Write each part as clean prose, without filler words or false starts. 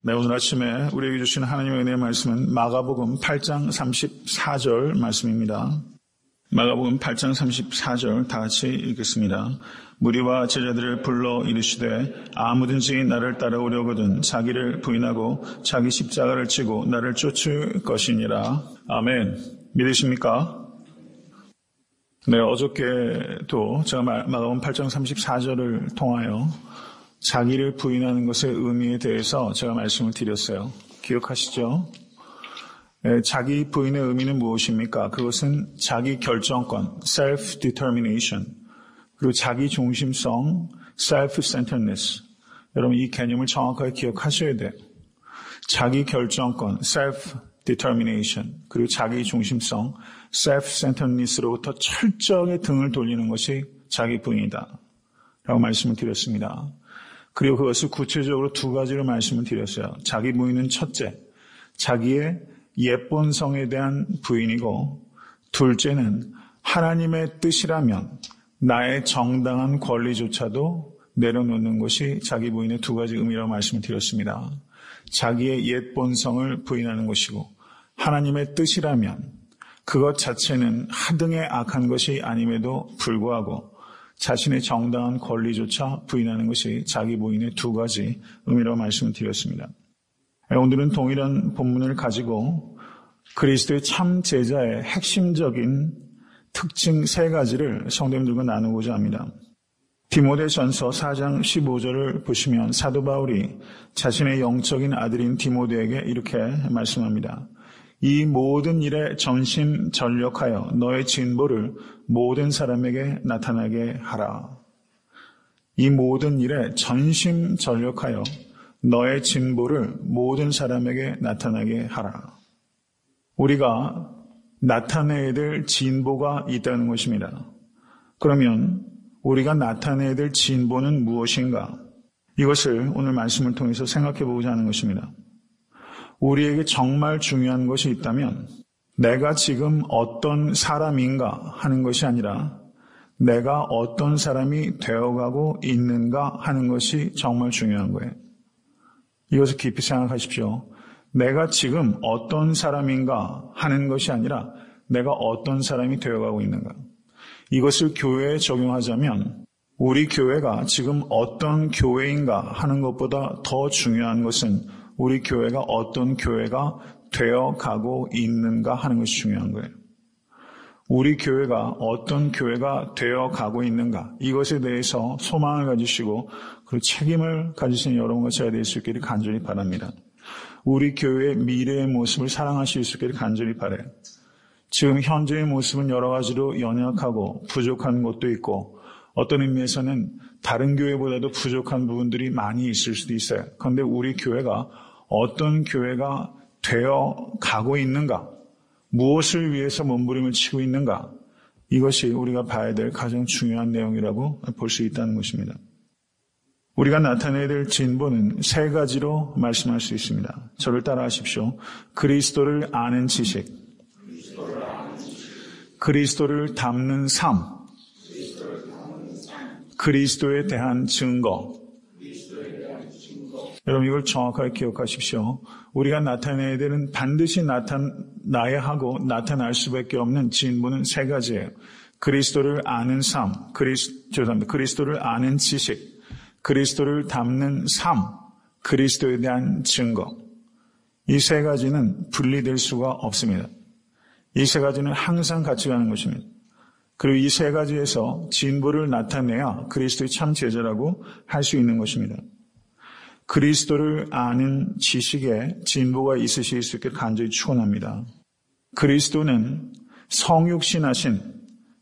네, 오늘 아침에 우리에게 주신 하나님의 은혜의 말씀은 마가복음 8장 34절 말씀입니다. 마가복음 8장 34절 다 같이 읽겠습니다. 무리와 제자들을 불러 이르시되 아무든지 나를 따라오려거든 자기를 부인하고 자기 십자가를 지고 나를 쫓을 것이니라. 아멘. 믿으십니까? 네, 어저께도 제가 마가복음 8장 34절을 통하여 자기를 부인하는 것의 의미에 대해서 제가 말씀을 드렸어요. 기억하시죠? 자기 부인의 의미는 무엇입니까? 그것은 자기 결정권, self-determination, 그리고 자기 중심성, self-centeredness. 여러분 이 개념을 정확하게 기억하셔야 돼요. 자기 결정권, self-determination, 그리고 자기 중심성, self-centeredness로부터 철저하게 등을 돌리는 것이 자기 부인이다 라고 말씀을 드렸습니다. 그리고 그것을 구체적으로 두 가지로 말씀을 드렸어요. 자기 부인은 첫째, 자기의 옛본성에 대한 부인이고, 둘째는 하나님의 뜻이라면 나의 정당한 권리조차도 내려놓는 것이 자기 부인의 두 가지 의미라고 말씀을 드렸습니다. 자기의 옛본성을 부인하는 것이고, 하나님의 뜻이라면 그것 자체는 하등의 악한 것이 아님에도 불구하고 자신의 정당한 권리조차 부인하는 것이 자기 부인의 두 가지 의미라고 말씀을 드렸습니다. 오늘은 동일한 본문을 가지고 그리스도의 참 제자의 핵심적인 특징 세 가지를 성도님들과 나누고자 합니다. 디모데전서 4장 15절을 보시면 사도 바울이 자신의 영적인 아들인 디모데에게 이렇게 말씀합니다. 이 모든 일에 전심전력하여 너의 진보를 모든 사람에게 나타나게 하라. 이 모든 일에 전심전력하여 너의 진보를 모든 사람에게 나타나게 하라. 우리가 나타내야 될 진보가 있다는 것입니다. 그러면 우리가 나타내야 될 진보는 무엇인가? 이것을 오늘 말씀을 통해서 생각해 보고자 하는 것입니다. 우리에게 정말 중요한 것이 있다면 내가 지금 어떤 사람인가 하는 것이 아니라 내가 어떤 사람이 되어가고 있는가 하는 것이 정말 중요한 거예요. 이것을 깊이 생각하십시오. 내가 지금 어떤 사람인가 하는 것이 아니라 내가 어떤 사람이 되어가고 있는가. 이것을 교회에 적용하자면 우리 교회가 지금 어떤 교회인가 하는 것보다 더 중요한 것은 우리 교회가 어떤 교회가 되어가고 있는가 하는 것이 중요한 거예요. 우리 교회가 어떤 교회가 되어가고 있는가, 이것에 대해서 소망을 가지시고 그리고 책임을 가지신 여러분과 제가 될 수 있기를 간절히 바랍니다. 우리 교회의 미래의 모습을 사랑하실 수 있기를 간절히 바라요. 지금 현재의 모습은 여러 가지로 연약하고 부족한 것도 있고 어떤 의미에서는 다른 교회보다도 부족한 부분들이 많이 있을 수도 있어요. 그런데 우리 교회가 어떤 교회가 되어 가고 있는가, 무엇을 위해서 몸부림을 치고 있는가, 이것이 우리가 봐야 될 가장 중요한 내용이라고 볼 수 있다는 것입니다. 우리가 나타내야 될 진보는 세 가지로 말씀할 수 있습니다. 저를 따라하십시오. 그리스도를 아는 지식, 그리스도를 닮는 삶, 그리스도에 대한 증거. 여러분 이걸 정확하게 기억하십시오. 우리가 나타내야 되는, 반드시 나타나야 하고 나타날 수밖에 없는 진보는 세 가지예요. 그리스도를 아는 삶, 그리스도를 아는 지식, 그리스도를 닮는 삶, 그리스도에 대한 증거. 이 세 가지는 분리될 수가 없습니다. 이 세 가지는 항상 같이 가는 것입니다. 그리고 이 세 가지에서 진보를 나타내야 그리스도의 참 제자라고 할 수 있는 것입니다. 그리스도를 아는 지식에 진보가 있으실 수 있게 간절히 축원합니다. 그리스도는 성육신하신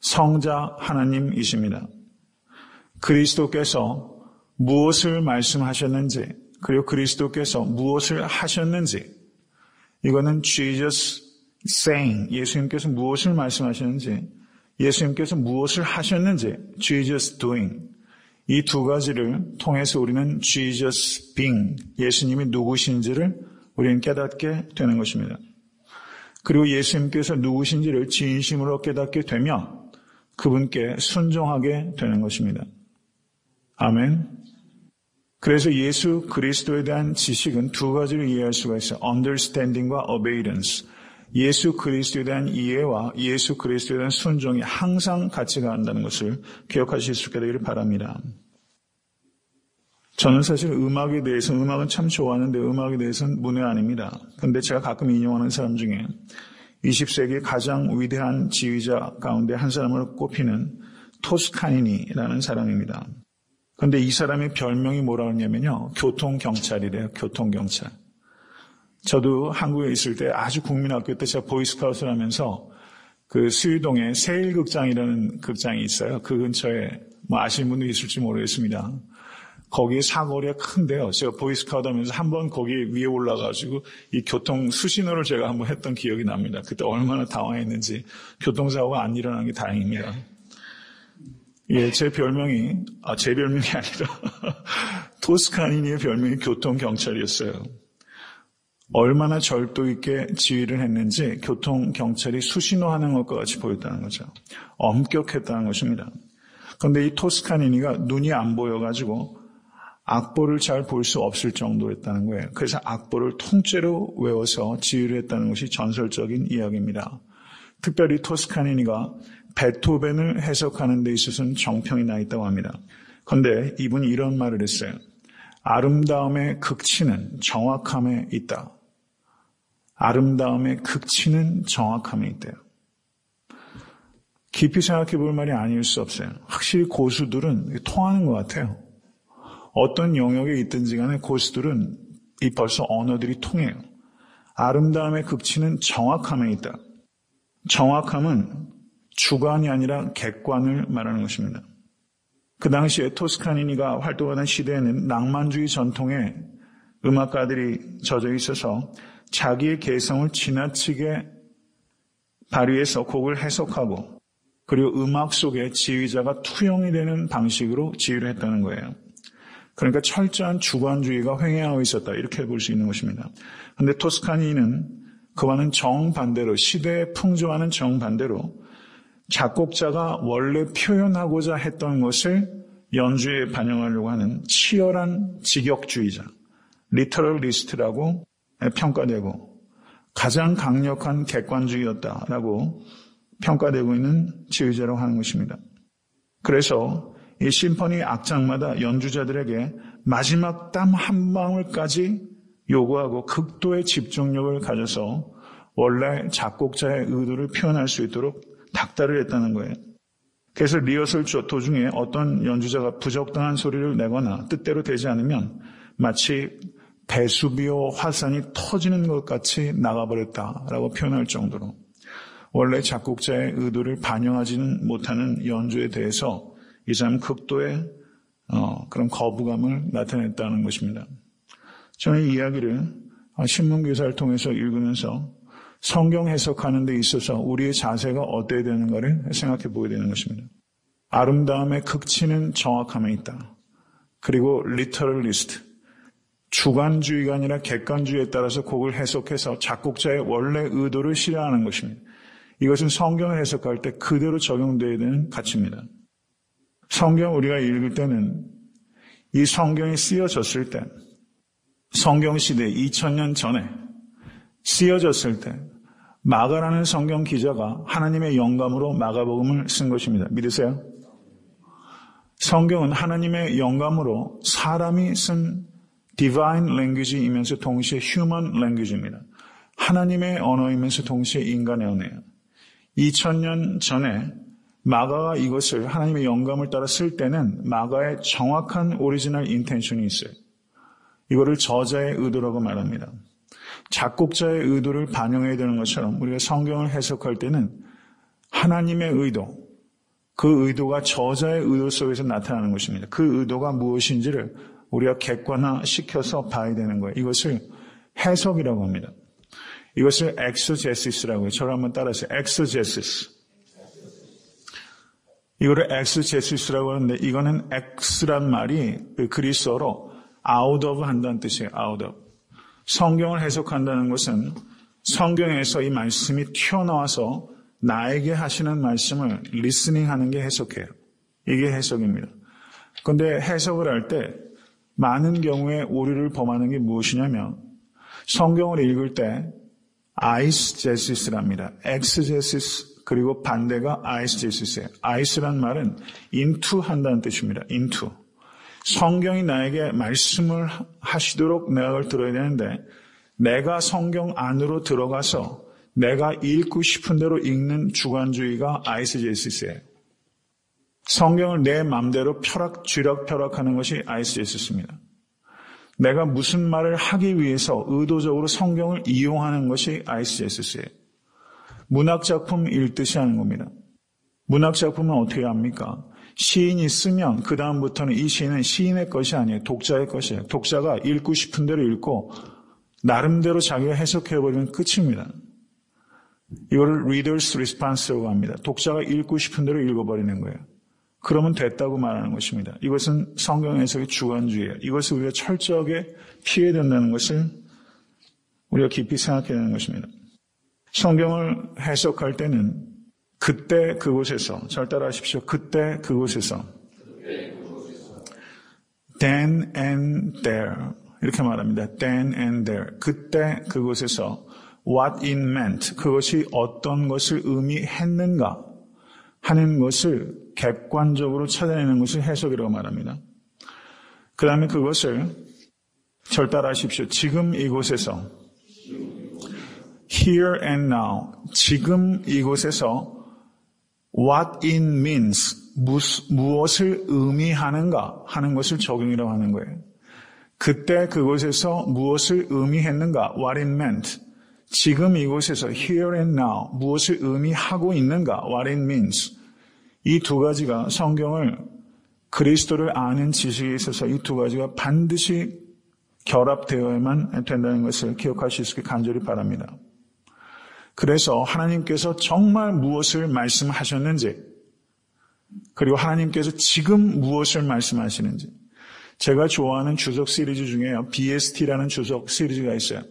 성자 하나님이십니다. 그리스도께서 무엇을 말씀하셨는지, 그리고 그리스도께서 무엇을 하셨는지, 이거는 Jesus saying, 예수님께서 무엇을 말씀하셨는지, 예수님께서 무엇을 하셨는지, Jesus doing, 이 두 가지를 통해서 우리는 Jesus being, 예수님이 누구신지를 우리는 깨닫게 되는 것입니다. 그리고 예수님께서 누구신지를 진심으로 깨닫게 되면 그분께 순종하게 되는 것입니다. 아멘. 그래서 예수 그리스도에 대한 지식은 두 가지로 이해할 수가 있어요. understanding과 obedience. 예수 그리스도에 대한 이해와 예수 그리스도에 대한 순종이 항상 같이 간다는 것을 기억하실 수 있게 되기를 바랍니다. 저는 사실 음악은 참 좋아하는데 음악에 대해서는 문외 아닙니다. 그런데 제가 가끔 인용하는 사람 중에 20세기 가장 위대한 지휘자 가운데 한 사람으로 꼽히는 토스카니니라는 사람입니다. 그런데 이 사람의 별명이 뭐라고 하냐면요. 교통경찰이래요. 교통경찰. 저도 한국에 있을 때 아주 국민학교 때 제가 보이스카우트를 하면서 그 수유동에 세일극장이라는 극장이 있어요. 그 근처에 아시는 분도 있을지 모르겠습니다. 거기에 사거리가 큰데요. 제가 보이스카우트 하면서 한번 거기 위에 올라가지고 이 교통 수신호를 제가 한번 했던 기억이 납니다. 그때 얼마나 당황했는지 교통사고가 안 일어난 게 다행입니다. 예, 제 별명이 아니라 토스카니니의 별명이 교통경찰이었어요. 얼마나 절도 있게 지휘를 했는지 교통경찰이 수신호하는 것과 같이 보였다는 거죠. 엄격했다는 것입니다. 그런데 이 토스카니니가 눈이 안 보여가지고 악보를 잘 볼 수 없을 정도였다는 거예요. 그래서 악보를 통째로 외워서 지휘를 했다는 것이 전설적인 이야기입니다. 특별히 토스카니니가 베토벤을 해석하는 데 있어서는 정평이 나 있다고 합니다. 그런데 이분이 이런 말을 했어요. 아름다움의 극치는 정확함에 있다. 아름다움의 극치는 정확함에 있대요. 깊이 생각해 볼 말이 아닐 수 없어요. 확실히 고수들은 통하는 것 같아요. 어떤 영역에 있든지 간에 고수들은 벌써 언어들이 통해요. 아름다움의 극치는 정확함에 있다. 정확함은 주관이 아니라 객관을 말하는 것입니다. 그 당시에 토스카니니가 활동하던 시대에는 낭만주의 전통의 음악가들이 젖어 있어서 자기의 개성을 지나치게 발휘해서 곡을 해석하고 그리고 음악 속에 지휘자가 투영이 되는 방식으로 지휘를 했다는 거예요. 그러니까 철저한 주관주의가 횡행하고 있었다. 이렇게 볼 수 있는 것입니다. 그런데 토스카니는 그와는 정반대로 시대에 풍조하는 정반대로 작곡자가 원래 표현하고자 했던 것을 연주에 반영하려고 하는 치열한 직역주의자, 리터럴리스트라고 평가되고 가장 강력한 객관주의였다라고 평가되고 있는 지휘자라고 하는 것입니다. 그래서 이 심포니 악장마다 연주자들에게 마지막 땀 한 방울까지 요구하고 극도의 집중력을 가져서 원래 작곡자의 의도를 표현할 수 있도록 닥달을 했다는 거예요. 그래서 리허설 도중에 어떤 연주자가 부적당한 소리를 내거나 뜻대로 되지 않으면 마치 베수비오 화산이 터지는 것 같이 나가버렸다라고 표현할 정도로 원래 작곡자의 의도를 반영하지는 못하는 연주에 대해서 이 사람은 극도의 그런 거부감을 나타냈다는 것입니다. 저는 이 이야기를 신문기사를 통해서 읽으면서 성경 해석하는 데 있어서 우리의 자세가 어때야 되는가를 생각해 보게 되는 것입니다. 아름다움의 극치는 정확함에 있다. 그리고 리터럴리스트, 주관주의가 아니라 객관주의에 따라서 곡을 해석해서 작곡자의 원래 의도를 실현하는 것입니다. 이것은 성경을 해석할 때 그대로 적용되어야 되는 가치입니다. 성경 우리가 읽을 때는 이 성경이 쓰여졌을 때 성경 시대 2000년 전에 쓰여졌을 때 마가라는 성경 기자가 하나님의 영감으로 마가복음을 쓴 것입니다. 믿으세요? 성경은 하나님의 영감으로 사람이 쓴 divine language이면서 동시에 human language입니다. 하나님의 언어이면서 동시에 인간의 언어예요. 2000년 전에 마가가 이것을 하나님의 영감을 따라 쓸 때는 마가의 정확한 오리지널 인텐션이 있어요. 이거를 저자의 의도라고 말합니다. 작곡자의 의도를 반영해야 되는 것처럼 우리가 성경을 해석할 때는 하나님의 의도, 그 의도가 저자의 의도 속에서 나타나는 것입니다. 그 의도가 무엇인지를 우리가 객관화시켜서 봐야 되는 거예요. 이것을 해석이라고 합니다. 이것을 엑소제시스라고 해요. 저를 한번 따라하세요. 엑소제시스. 이거를 엑소제시스라고 하는데 이거는 엑스란 말이 그리스어로 out of 한다는 뜻이에요. out of. 성경을 해석한다는 것은 성경에서 이 말씀이 튀어나와서 나에게 하시는 말씀을 리스닝하는 게 해석해요. 이게 해석입니다. 그런데 해석을 할 때 많은 경우에 오류를 범하는 게 무엇이냐면 성경을 읽을 때 아이스제시스랍니다. 엑스제시스 그리고 반대가 아이스제시스예요. 아이스란 말은 into 한다는 뜻입니다. into. 성경이 나에게 말씀을 하시도록 내가 그걸 들어야 되는데 내가 성경 안으로 들어가서 내가 읽고 싶은 대로 읽는 주관주의가 아이스제시스예요. 성경을 내 마음대로 쥐락펴락하는 것이 아이스제시스입니다. 내가 무슨 말을 하기 위해서 의도적으로 성경을 이용하는 것이 아이스제시스예요. 문학작품 읽듯이 하는 겁니다. 문학작품은 어떻게 합니까? 시인이 쓰면 그 다음부터는 이 시인은 시인의 것이 아니에요. 독자의 것이에요. 독자가 읽고 싶은 대로 읽고 나름대로 자기가 해석해버리면 끝입니다. 이거를 reader's response라고 합니다. 독자가 읽고 싶은 대로 읽어버리는 거예요. 그러면 됐다고 말하는 것입니다. 이것은 성경 해석의 주관주의예요. 이것을 우리가 철저하게 피해야 된다는 것을 우리가 깊이 생각해야 되는 것입니다. 성경을 해석할 때는 그때 그곳에서, 잘 따라하십시오. 그때 그곳에서 then and there 이렇게 말합니다. then and there 그때 그곳에서 what it meant 그것이 어떤 것을 의미했는가 하는 것을 객관적으로 찾아내는 것을 해석이라고 말합니다. 그 다음에 그것을 절 따라하십시오. 지금 이곳에서 here and now 지금 이곳에서 what it means 무엇을 의미하는가 하는 것을 적용이라고 하는 거예요. 그때 그곳에서 무엇을 의미했는가 what it meant 지금 이곳에서 here and now 무엇을 의미하고 있는가 what it means 이 두 가지가 성경을 그리스도를 아는 지식에 있어서 이 두 가지가 반드시 결합되어야만 된다는 것을 기억하실 수 있게 간절히 바랍니다. 그래서 하나님께서 정말 무엇을 말씀하셨는지 그리고 하나님께서 지금 무엇을 말씀하시는지 제가 좋아하는 주석 시리즈 중에요. BST라는 주석 시리즈가 있어요.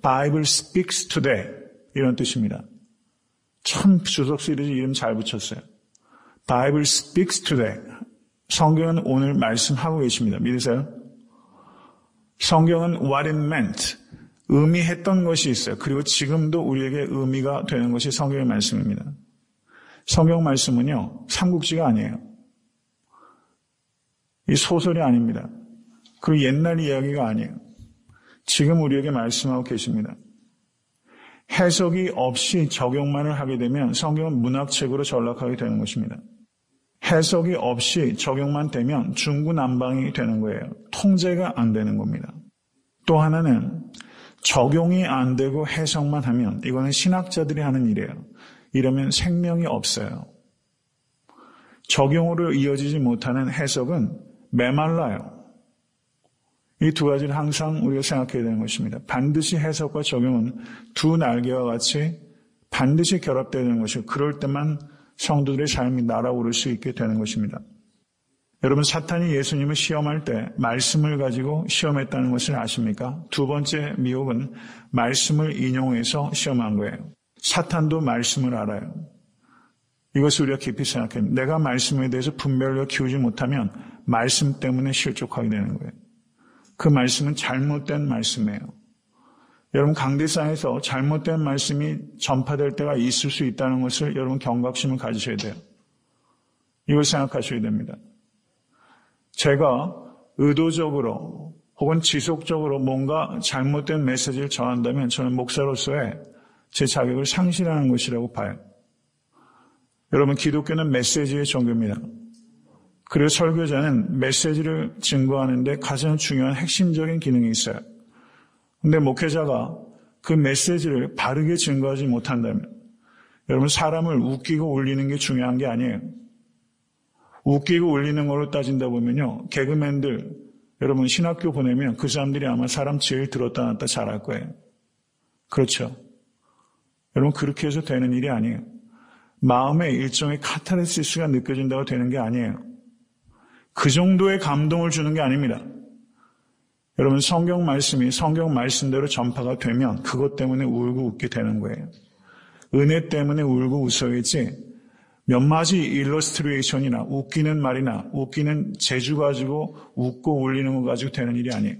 Bible Speaks Today 이런 뜻입니다. 참 주석 시리즈 이름 잘 붙였어요. Bible Speaks Today 성경은 오늘 말씀하고 계십니다. 믿으세요? 성경은 what it meant 의미했던 것이 있어요. 그리고 지금도 우리에게 의미가 되는 것이 성경의 말씀입니다. 성경 말씀은요. 삼국지가 아니에요. 이 소설이 아닙니다. 그리고 옛날 이야기가 아니에요. 지금 우리에게 말씀하고 계십니다. 해석이 없이 적용만을 하게 되면 성경은 문학책으로 전락하게 되는 것입니다. 해석이 없이 적용만 되면 중구난방이 되는 거예요. 통제가 안 되는 겁니다. 또 하나는 적용이 안 되고 해석만 하면 이거는 신학자들이 하는 일이에요. 이러면 생명이 없어요. 적용으로 이어지지 못하는 해석은 메말라요. 이 두 가지를 항상 우리가 생각해야 되는 것입니다. 반드시 해석과 적용은 두 날개와 같이 반드시 결합되어야 되는 것이고 그럴 때만 성도들의 삶이 날아오를 수 있게 되는 것입니다. 여러분 사탄이 예수님을 시험할 때 말씀을 가지고 시험했다는 것을 아십니까? 두 번째 미혹은 말씀을 인용해서 시험한 거예요. 사탄도 말씀을 알아요. 이것을 우리가 깊이 생각해요. 내가 말씀에 대해서 분별을 키우지 못하면 말씀 때문에 실족하게 되는 거예요. 그 말씀은 잘못된 말씀이에요. 여러분 강대상에서 잘못된 말씀이 전파될 때가 있을 수 있다는 것을 여러분 경각심을 가지셔야 돼요. 이걸 생각하셔야 됩니다. 제가 의도적으로 혹은 지속적으로 뭔가 잘못된 메시지를 전한다면 저는 목사로서의 제 자격을 상실하는 것이라고 봐요. 여러분 기독교는 메시지의 종교입니다. 그리고 설교자는 메시지를 증거하는 데 가장 중요한 핵심적인 기능이 있어요. 그런데 목회자가 그 메시지를 바르게 증거하지 못한다면 여러분 사람을 웃기고 울리는 게 중요한 게 아니에요. 웃기고 울리는 걸로 따진다 보면요. 개그맨들 여러분 신학교 보내면 그 사람들이 아마 사람 제일 들었다 놨다 잘할 거예요. 그렇죠. 여러분 그렇게 해서 되는 일이 아니에요. 마음에 일종의 카타르시스가 느껴진다고 되는 게 아니에요. 그 정도의 감동을 주는 게 아닙니다. 여러분 성경 말씀이 성경 말씀대로 전파가 되면 그것 때문에 울고 웃게 되는 거예요. 은혜 때문에 울고 웃어야지 몇 마디 일러스트레이션이나 웃기는 말이나 웃기는 재주 가지고 웃고 울리는 거 가지고 되는 일이 아니에요.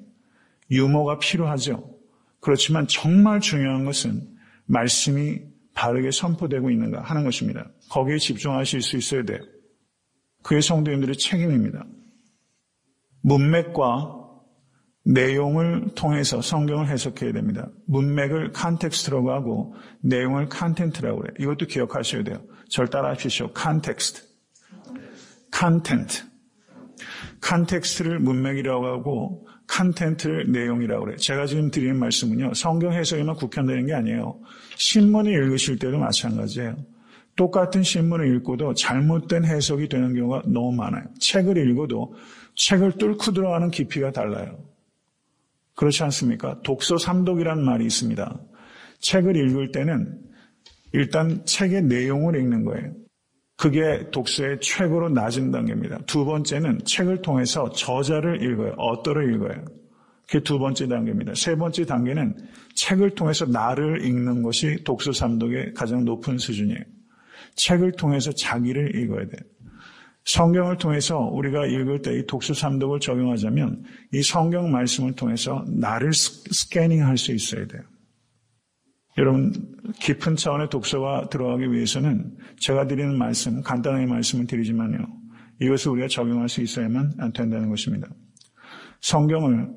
유머가 필요하죠. 그렇지만 정말 중요한 것은 말씀이 바르게 선포되고 있는가 하는 것입니다. 거기에 집중하실 수 있어야 돼요. 그게 성도님들의 책임입니다. 문맥과 내용을 통해서 성경을 해석해야 됩니다. 문맥을 컨텍스트라고 하고 내용을 컨텐트라고 해요. 이것도 기억하셔야 돼요. 절 따라 하십시오. 컨텍스트. 컨텐트. 컨텍스트를 문맥이라고 하고 컨텐트를 내용이라고 그래요. 제가 지금 드리는 말씀은요. 성경 해석에만 국한되는 게 아니에요. 신문을 읽으실 때도 마찬가지예요. 똑같은 신문을 읽고도 잘못된 해석이 되는 경우가 너무 많아요. 책을 읽어도 책을 뚫고 들어가는 깊이가 달라요. 그렇지 않습니까? 독서 삼독이라는 말이 있습니다. 책을 읽을 때는 일단 책의 내용을 읽는 거예요. 그게 독서의 최고로 낮은 단계입니다. 두 번째는 책을 통해서 저자를 읽어요. 어떠를 읽어요. 그게 두 번째 단계입니다. 세 번째 단계는 책을 통해서 나를 읽는 것이 독서 삼독의 가장 높은 수준이에요. 책을 통해서 자기를 읽어야 돼요. 성경을 통해서 우리가 읽을 때 이 독서 삼독을 적용하자면 이 성경 말씀을 통해서 나를 스캐닝할 수 있어야 돼요. 여러분 깊은 차원의 독서가 들어가기 위해서는 제가 드리는 말씀, 간단하게 말씀을 드리지만요. 이것을 우리가 적용할 수 있어야만 된다는 것입니다. 성경을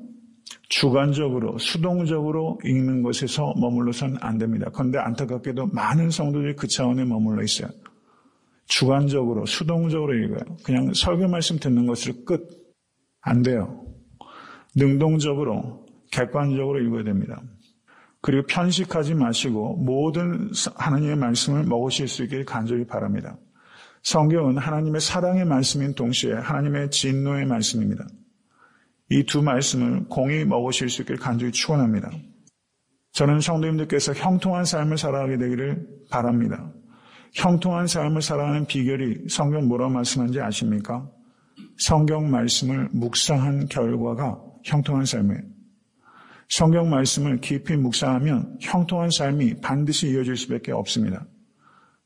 주관적으로, 수동적으로 읽는 것에서 머물러서는 안 됩니다. 그런데 안타깝게도 많은 성도들이 그 차원에 머물러 있어요. 주관적으로, 수동적으로 읽어요. 그냥 설교 말씀 듣는 것으로 끝. 안 돼요. 능동적으로, 객관적으로 읽어야 됩니다. 그리고 편식하지 마시고 모든 하나님의 말씀을 먹으실 수 있기를 간절히 바랍니다. 성경은 하나님의 사랑의 말씀인 동시에 하나님의 진노의 말씀입니다. 이 두 말씀을 공히 먹으실 수 있기를 간절히 축원합니다. 저는 성도님들께서 형통한 삶을 살아가게 되기를 바랍니다. 형통한 삶을 살아가는 비결이 성경 뭐라고 말씀하는지 아십니까? 성경 말씀을 묵상한 결과가 형통한 삶이에요. 성경 말씀을 깊이 묵상하면 형통한 삶이 반드시 이어질 수밖에 없습니다.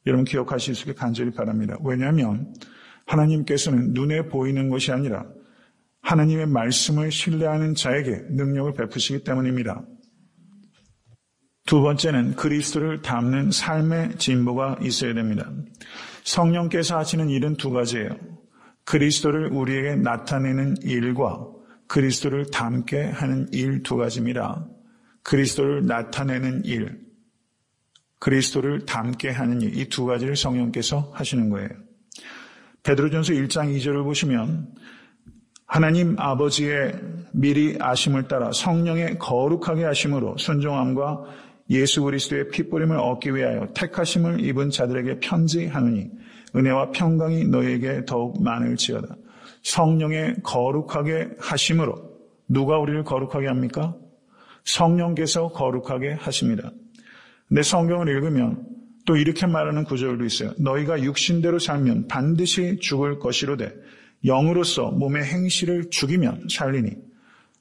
여러분 기억하실 수 있게 간절히 바랍니다. 왜냐하면 하나님께서는 눈에 보이는 것이 아니라 하나님의 말씀을 신뢰하는 자에게 능력을 베푸시기 때문입니다. 두 번째는 그리스도를 닮는 삶의 진보가 있어야 됩니다. 성령께서 하시는 일은 두 가지예요. 그리스도를 우리에게 나타내는 일과 그리스도를 닮게 하는 일 두 가지입니다. 그리스도를 나타내는 일, 그리스도를 닮게 하는 일, 이 두 가지를 성령께서 하시는 거예요. 베드로전서 1장 2절을 보시면 하나님 아버지의 미리 아심을 따라 성령의 거룩하게 하심으로 순종함과 예수 그리스도의 핏부림을 얻기 위하여 택하심을 입은 자들에게 편지하느니 은혜와 평강이 너희에게 더욱 많을지어다. 성령의 거룩하게 하심으로 누가 우리를 거룩하게 합니까? 성령께서 거룩하게 하십니다. 근데 성경을 읽으면 또 이렇게 말하는 구절도 있어요. 너희가 육신대로 살면 반드시 죽을 것이로되 영으로서 몸의 행실을 죽이면 살리니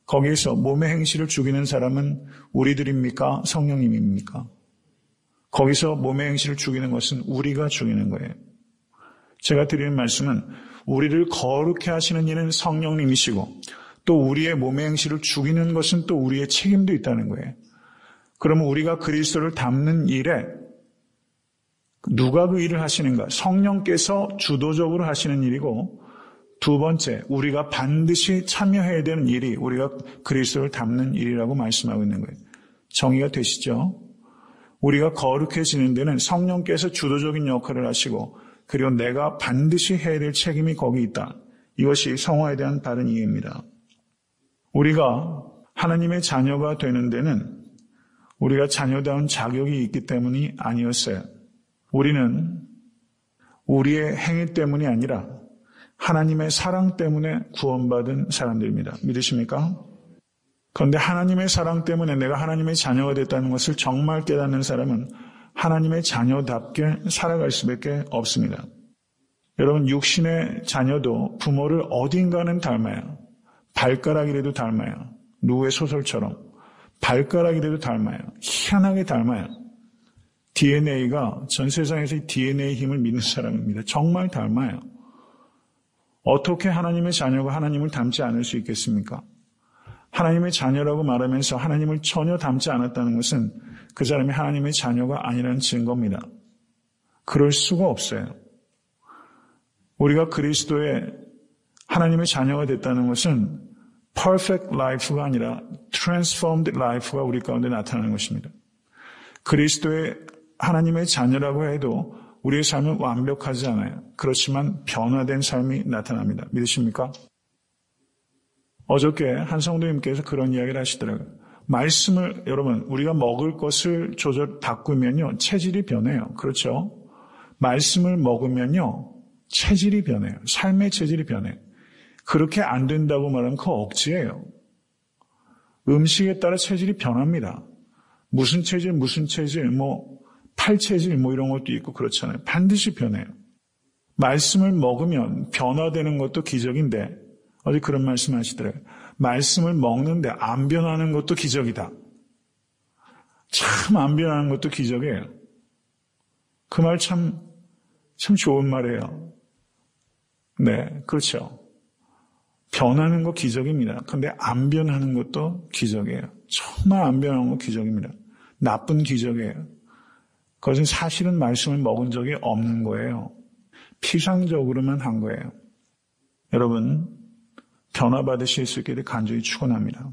거기에서 몸의 행실을 죽이는 사람은 우리들입니까? 성령님입니까? 거기서 몸의 행실을 죽이는 것은 우리가 죽이는 거예요. 제가 드리는 말씀은 우리를 거룩해 하시는 이는 성령님이시고 또 우리의 몸의 행실을 죽이는 것은 또 우리의 책임도 있다는 거예요. 그러면 우리가 그리스도를 닮는 일에 누가 그 일을 하시는가? 성령께서 주도적으로 하시는 일이고 두 번째, 우리가 반드시 참여해야 되는 일이 우리가 그리스도를 닮는 일이라고 말씀하고 있는 거예요. 정의가 되시죠? 우리가 거룩해지는 데는 성령께서 주도적인 역할을 하시고 그리고 내가 반드시 해야 될 책임이 거기 있다. 이것이 성화에 대한 바른 이해입니다. 우리가 하나님의 자녀가 되는 데는 우리가 자녀다운 자격이 있기 때문이 아니었어요. 우리는 우리의 행위 때문이 아니라 하나님의 사랑 때문에 구원받은 사람들입니다. 믿으십니까? 그런데 하나님의 사랑 때문에 내가 하나님의 자녀가 됐다는 것을 정말 깨닫는 사람은 하나님의 자녀답게 살아갈 수밖에 없습니다. 여러분 육신의 자녀도 부모를 어딘가는 닮아요. 발가락이라도 닮아요. 누구의 소설처럼 발가락이라도 닮아요. 희한하게 닮아요. DNA가 전 세상에서 이 DNA 힘을 믿는 사람입니다. 정말 닮아요. 어떻게 하나님의 자녀가 하나님을 닮지 않을 수 있겠습니까? 하나님의 자녀라고 말하면서 하나님을 전혀 닮지 않았다는 것은 그 사람이 하나님의 자녀가 아니라는 증거입니다. 그럴 수가 없어요. 우리가 그리스도의 하나님의 자녀가 됐다는 것은 perfect life가 아니라 transformed life가 우리 가운데 나타나는 것입니다. 그리스도의 하나님의 자녀라고 해도 우리의 삶은 완벽하지 않아요. 그렇지만 변화된 삶이 나타납니다. 믿으십니까? 어저께 한 성도님께서 그런 이야기를 하시더라고요. 말씀을 여러분 우리가 먹을 것을 바꾸면요 체질이 변해요. 그렇죠? 말씀을 먹으면요 체질이 변해요. 삶의 체질이 변해요. 그렇게 안 된다고 말하면 그거 억지예요. 음식에 따라 체질이 변합니다. 무슨 체질, 팔 체질 이런 것도 있고 그렇잖아요. 반드시 변해요. 말씀을 먹으면 변화되는 것도 기적인데 어제 그런 말씀 하시더라고요. 말씀을 먹는데 안 변하는 것도 기적이다. 참 안 변하는 것도 기적이에요. 그 말 참 좋은 말이에요. 네, 그렇죠. 변하는 거 기적입니다. 그런데 안 변하는 것도 기적이에요. 정말 안 변하는 거 기적입니다. 나쁜 기적이에요. 그것은 사실은 말씀을 먹은 적이 없는 거예요. 피상적으로만 한 거예요. 여러분, 변화받으실 수 있기를 간절히 축원합니다.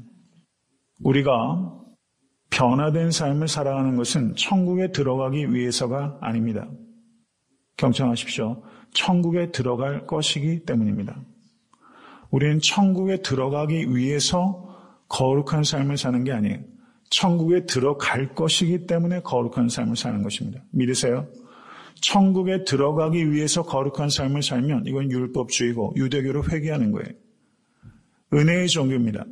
우리가 변화된 삶을 살아가는 것은 천국에 들어가기 위해서가 아닙니다. 경청하십시오. 천국에 들어갈 것이기 때문입니다. 우리는 천국에 들어가기 위해서 거룩한 삶을 사는 게 아니에요. 천국에 들어갈 것이기 때문에 거룩한 삶을 사는 것입니다. 믿으세요? 천국에 들어가기 위해서 거룩한 삶을 살면 이건 율법주의고 유대교로 회귀하는 거예요. 은혜의 종교입니다.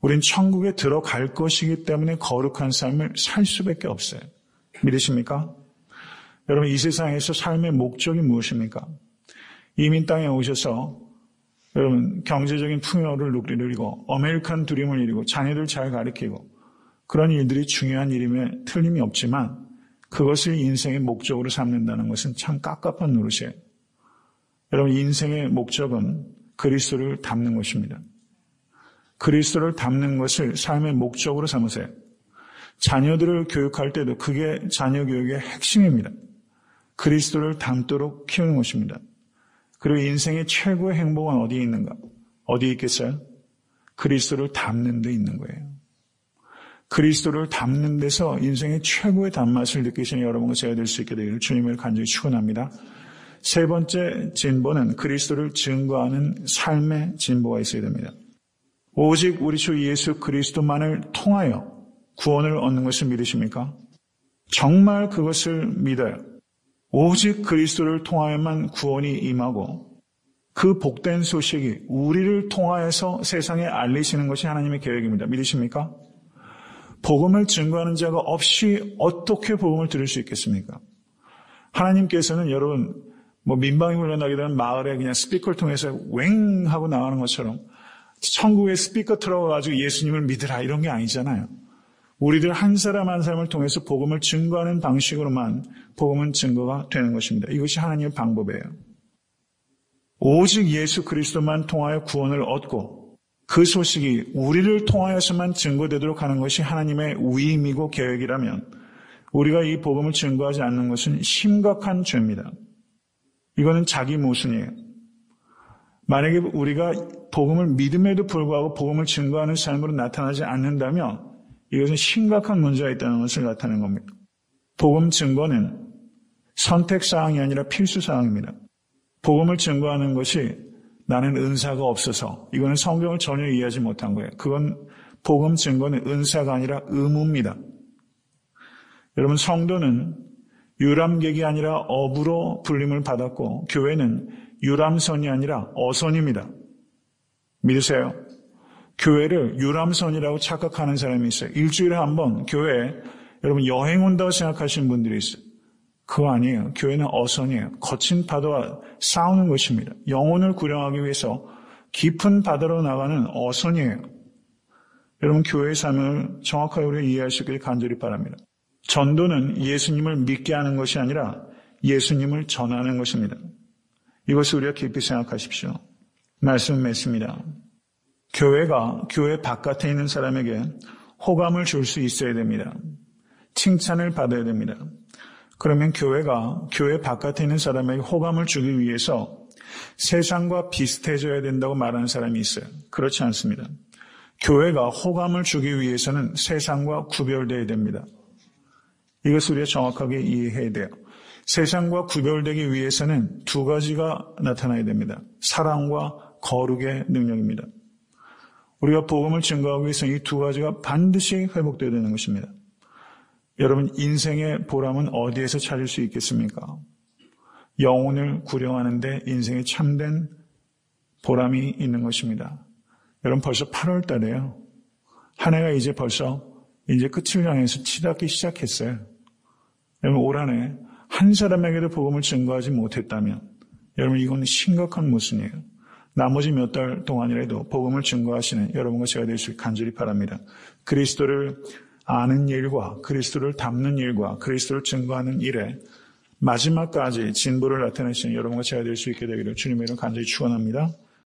우린 천국에 들어갈 것이기 때문에 거룩한 삶을 살 수밖에 없어요. 믿으십니까? 여러분 이 세상에서 삶의 목적이 무엇입니까? 이민 땅에 오셔서 여러분 경제적인 풍요를 누리고 아메리칸 드림을 이루고 자녀들 잘 가르치고 그런 일들이 중요한 일임에 틀림이 없지만 그것을 인생의 목적으로 삼는다는 것은 참 깝깝한 노릇이에요. 여러분 인생의 목적은 그리스도를 닮는 것입니다. 그리스도를 닮는 것을 삶의 목적으로 삼으세요. 자녀들을 교육할 때도 그게 자녀 교육의 핵심입니다. 그리스도를 닮도록 키우는 것입니다. 그리고 인생의 최고의 행복은 어디에 있는가? 어디에 있겠어요? 그리스도를 닮는 데 있는 거예요. 그리스도를 닮는 데서 인생의 최고의 단맛을 느끼시는 여러분과 제가 될 수 있게 되기를 주님을 간절히 축원합니다. 세 번째 진보는 그리스도를 증거하는 삶의 진보가 있어야 됩니다. 오직 우리 주 예수 그리스도만을 통하여 구원을 얻는 것을 믿으십니까? 정말 그것을 믿어요. 오직 그리스도를 통하여만 구원이 임하고 그 복된 소식이 우리를 통하여서 세상에 알리시는 것이 하나님의 계획입니다. 믿으십니까? 복음을 증거하는 자가 없이 어떻게 복음을 들을 수 있겠습니까? 하나님께서는 여러분 민방위 훈련하게 되면 마을에 그냥 스피커를 통해서 웽 하고 나가는 것처럼 천국에 스피커 틀어가지고 예수님을 믿으라 이런 게 아니잖아요. 우리들 한 사람 한 사람을 통해서 복음을 증거하는 방식으로만 복음은 증거가 되는 것입니다. 이것이 하나님의 방법이에요. 오직 예수 그리스도만 통하여 구원을 얻고 그 소식이 우리를 통하여서만 증거되도록 하는 것이 하나님의 위임이고 계획이라면 우리가 이 복음을 증거하지 않는 것은 심각한 죄입니다. 이거는 자기 모순이에요. 만약에 우리가 복음을 믿음에도 불구하고 복음을 증거하는 삶으로 나타나지 않는다면 이것은 심각한 문제가 있다는 것을 나타내는 겁니다. 복음 증거는 선택사항이 아니라 필수사항입니다. 복음을 증거하는 것이 나는 은사가 없어서 이거는 성경을 전혀 이해하지 못한 거예요. 그건 복음 증거는 은사가 아니라 의무입니다. 여러분 성도는 유람객이 아니라 업으로 불림을 받았고 교회는 유람선이 아니라 어선입니다. 믿으세요? 교회를 유람선이라고 착각하는 사람이 있어요. 일주일에 한 번 교회에 여러분 여행 온다고 생각하시는 분들이 있어요. 그거 아니에요. 교회는 어선이에요. 거친 바다와 싸우는 것입니다. 영혼을 구령하기 위해서 깊은 바다로 나가는 어선이에요. 여러분 교회의 삶을 정확하게 우리가 이해하시길 간절히 바랍니다. 전도는 예수님을 믿게 하는 것이 아니라 예수님을 전하는 것입니다. 이것을 우리가 깊이 생각하십시오. 말씀은 맺습니다. 교회가 교회 바깥에 있는 사람에게 호감을 줄 수 있어야 됩니다. 칭찬을 받아야 됩니다. 그러면 교회가 교회 바깥에 있는 사람에게 호감을 주기 위해서 세상과 비슷해져야 된다고 말하는 사람이 있어요. 그렇지 않습니다. 교회가 호감을 주기 위해서는 세상과 구별되어야 됩니다. 이것을 우리가 정확하게 이해해야 돼요. 세상과 구별되기 위해서는 두 가지가 나타나야 됩니다. 사랑과 거룩의 능력입니다. 우리가 복음을 증거하기 위해서는 이 두 가지가 반드시 회복되어야 되는 것입니다. 여러분, 인생의 보람은 어디에서 찾을 수 있겠습니까? 영혼을 구령하는데 인생의 참된 보람이 있는 것입니다. 여러분, 벌써 8월 달이에요. 한 해가 이제 벌써 끝을 향해서 치닫기 시작했어요. 여러분, 올 한 해 한 사람에게도 복음을 증거하지 못했다면 여러분, 이건 심각한 모순이에요. 나머지 몇 달 동안이라도 복음을 증거하시는 여러분과 제가 될 수 있게 간절히 바랍니다. 그리스도를 아는 일과 그리스도를 닮는 일과 그리스도를 증거하는 일에 마지막까지 진보를 나타내시는 여러분과 제가 될 수 있게 되기를 주님의 이름 간절히 축원합니다.